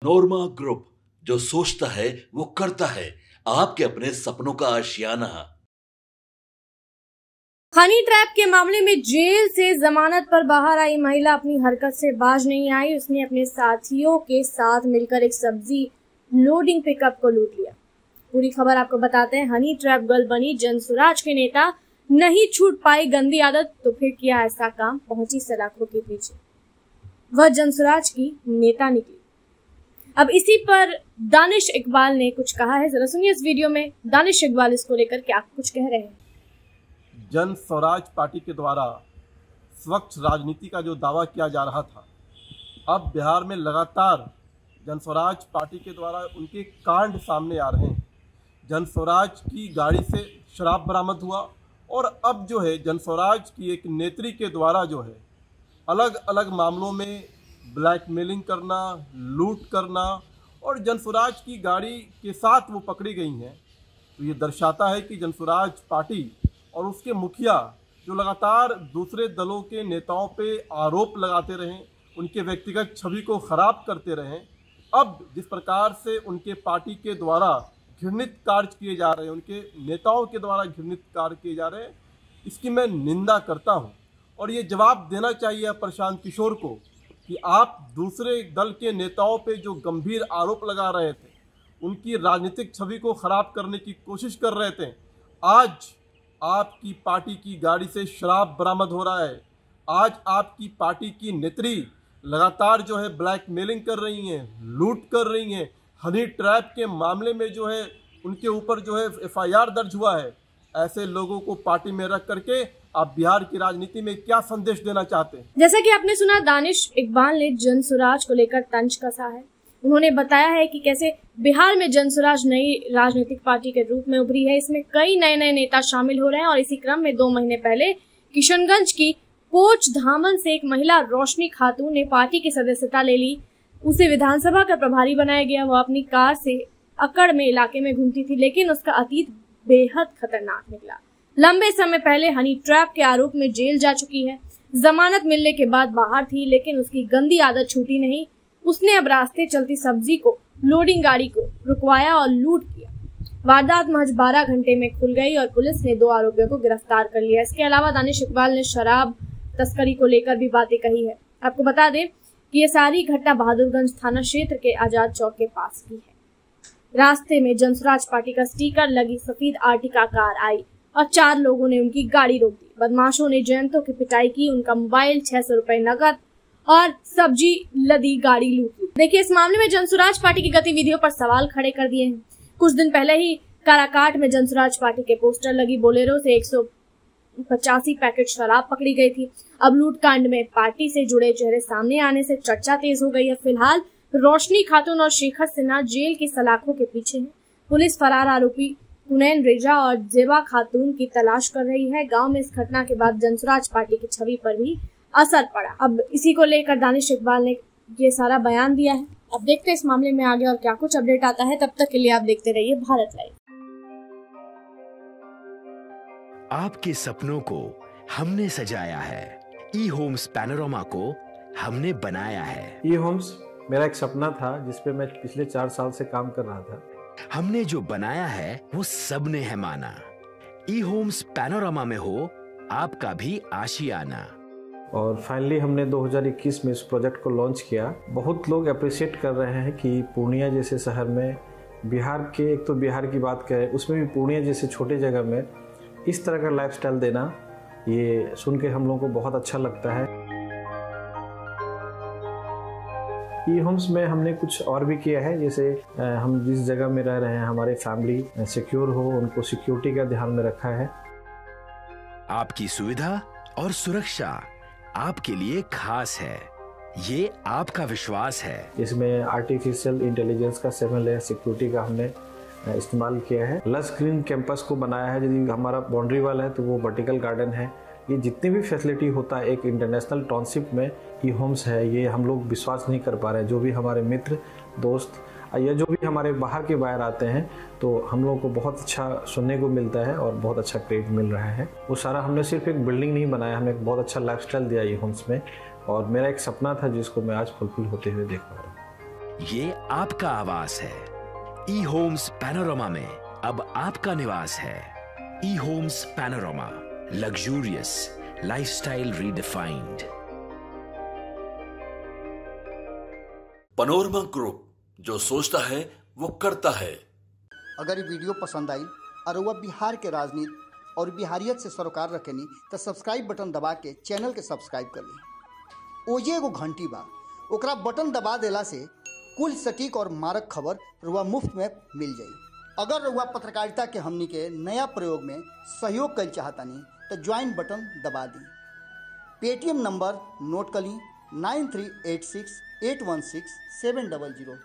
नोरमा group, जो सोचता है वो करता है। आपके अपने सपनों का आशियाना। हनी ट्रैप के मामले में जेल से जमानत पर बाहर आई महिला अपनी हरकत से बाज नहीं आई। उसने अपने साथियों के साथ मिलकर एक सब्जी लोडिंग पिकअप को लूट लिया। पूरी खबर आपको बताते हैं। हनी ट्रैप गर्ल बनी जनसुराज के नेता, नहीं छूट पाई गंदी आदत तो फिर किया ऐसा काम, पहुंची सलाखों के पीछे। वह जनसुराज की नेता निकली। अब इसी पर दानिश इकबाल ने कुछ कहा है, जरा सुनिए इस वीडियो में। दानिश इकबाल इसको लेकर क्या कुछ कह रहे हैं। जनस्वराज पार्टी के द्वारा स्वच्छ राजनीति का जो दावा किया जा रहा था, अब बिहार में लगातार जनस्वराज पार्टी के द्वारा उनके कांड सामने आ रहे हैं। जनस्वराज की गाड़ी से शराब बरामद हुआ और अब जो है जनस्वराज की एक नेत्री के द्वारा जो है अलग अलग मामलों में ब्लैकमेलिंग करना, लूट करना और जनस्वराज की गाड़ी के साथ वो पकड़ी गई हैं। तो ये दर्शाता है कि जनस्वराज पार्टी और उसके मुखिया जो लगातार दूसरे दलों के नेताओं पे आरोप लगाते रहें, उनके व्यक्तिगत छवि को खराब करते रहें, अब जिस प्रकार से उनके पार्टी के द्वारा घृणित कार्य किए जा रहे हैं, उनके नेताओं के द्वारा घृणित कार्य किए जा रहे हैं, इसकी मैं निंदा करता हूं। और ये जवाब देना चाहिए प्रशांत किशोर को कि आप दूसरे दल के नेताओं पे जो गंभीर आरोप लगा रहे थे, उनकी राजनीतिक छवि को खराब करने की कोशिश कर रहे थे, आज आपकी पार्टी की गाड़ी से शराब बरामद हो रहा है। आज आपकी पार्टी की नेत्री लगातार जो है ब्लैकमेलिंग कर रही हैं, लूट कर रही हैं। हनी ट्रैप के मामले में जो है उनके ऊपर जो है FIR दर्ज हुआ है। ऐसे लोगों को पार्टी में रख करके आप बिहार की राजनीति में क्या संदेश देना चाहते हैं? जैसा कि आपने सुना, दानिश इकबाल ने जनसुराज को लेकर तंज कसा है। उन्होंने बताया है कि कैसे बिहार में जनसुराज नई राजनीतिक पार्टी के रूप में उभरी है। इसमें कई नए नए नेता शामिल हो रहे हैं और इसी क्रम में 2 महीने पहले किशनगंज की कोच धामन से एक महिला रोशनी खातून ने पार्टी की सदस्यता ले ली। उसे विधानसभा का प्रभारी बनाया गया। वो अपनी कार से अकड़ में इलाके में घूमती थी, लेकिन उसका अतीत बेहद खतरनाक निकला। लंबे समय पहले हनी ट्रैप के आरोप में जेल जा चुकी है। जमानत मिलने के बाद बाहर थी, लेकिन उसकी गंदी आदत छूटी नहीं। उसने अब रास्ते चलती सब्जी को लोडिंग गाड़ी को रुकवाया और लूट किया। वारदात महज 12 घंटे में खुल गई और पुलिस ने 2 आरोपियों को गिरफ्तार कर लिया। इसके अलावा दानिश इकबाल ने शराब तस्करी को लेकर भी बातें कही है। आपको बता दें कि ये सारी घटना बहादुरगंज थाना क्षेत्र के आजाद चौक के पास की है। रास्ते में जनसुराज पार्टी का स्टिकर लगी सफेद आर्टिका कार आई और 4 लोगों ने उनकी गाड़ी रोक दी। बदमाशों ने जयंतों की पिटाई की, उनका मोबाइल, 600 रुपए नकद और सब्जी लदी गाड़ी लूट ली। देखिए, इस मामले में जनसुराज पार्टी की गतिविधियों पर सवाल खड़े कर दिए हैं। कुछ दिन पहले ही काराकाट में जनसुराज पार्टी के पोस्टर लगी बोलेरो से 185 पैकेट शराब पकड़ी गई थी। अब लूटकांड में पार्टी से जुड़े चेहरे सामने आने से चर्चा तेज हो गई है। फिलहाल रोशनी खातून और शेखर सिन्हा जेल की सलाखों के पीछे हैं। पुलिस फरार आरोपी कुनैन रेजा और जेबा खातून की तलाश कर रही है। गांव में इस घटना के बाद जनसुराज पार्टी की छवि पर भी असर पड़ा। अब इसी को लेकर दानिश इकबाल ने ये सारा बयान दिया है। अब देखते हैं इस मामले में आगे और क्या कुछ अपडेट आता है। तब तक के लिए आप देखते रहिए भारत लाइव। आपके सपनों को हमने सजाया है। ई होम्स पैनोरामा को हमने बनाया है। ई होम्स मेरा एक सपना था जिसपे मैं पिछले 4 साल से काम कर रहा था। हमने जो बनाया है वो सबने है माना। ई होम्स पैनोरामा में हो आपका भी आशियाना। और फाइनली हमने 2021 में इस प्रोजेक्ट को लॉन्च किया। बहुत लोग अप्रिशिएट कर रहे हैं कि पूर्णिया जैसे शहर में, बिहार के, एक तो बिहार की बात करें उसमें भी पूर्णिया जैसे छोटे जगह में इस तरह का लाइफस्टाइल देना, ये सुन के हम लोगों को बहुत अच्छा लगता है। ई होम्स में हमने कुछ और भी किया है, जैसे हम जिस जगह में रह रहे हैं हमारे फैमिली सिक्योर हो, उनको सिक्योरिटी का ध्यान में रखा है। आपकी सुविधा और सुरक्षा आपके लिए खास है, ये आपका विश्वास है। इसमें आर्टिफिशियल इंटेलिजेंस का 7 लेयर सिक्योरिटी का हमने इस्तेमाल किया है। लस ग्रीन कैंपस को बनाया है। यदि हमारा बाउंड्री वाल है तो वो वर्टिकल गार्डन है। ये जितनी भी फैसिलिटी होता है एक इंटरनेशनल टाउनशिप में ई होम्स है, ये हम लोग विश्वास नहीं कर पा रहे हैं। जो भी हमारे मित्र, दोस्त या जो भी हमारे बाहर के बाहर आते हैं तो हम लोगों को बहुत अच्छा सुनने को मिलता है और बहुत अच्छा क्रेडिट मिल रहा है। वो सारा हमने सिर्फ एक बिल्डिंग नहीं बनाया, हमें एक बहुत अच्छा लाइफस्टाइल दिया ई होम्स में, और मेरा एक सपना था जिसको मैं आज फुलफिल होते हुए देख पा रहा हूँ। ये आपका आवास है। ई होम्स पैनोरामा में अब आपका निवास है। E Homes Panorama, luxurious lifestyle redefined. Panorama Group, जो सोचता है वो करता है। अगर ये वीडियो पसंद आई और वह बिहार के राजनीति और बिहारियत से सरोकार रखेनी तो सब्सक्राइब बटन दबा के चैनल के सब्सक्राइब कर ली। ओजे एगो घंटी बा, ओकरा बटन दबा देला से कुल सटीक और मारक खबर रुआ मुफ्त में मिल जाई। अगर रुआ पत्रकारिता के हमनी के नया प्रयोग में सहयोग कर चाहतानी तो ज्वाइन बटन दबा दी। पेटीएम नंबर नोट कर ली 9386816700।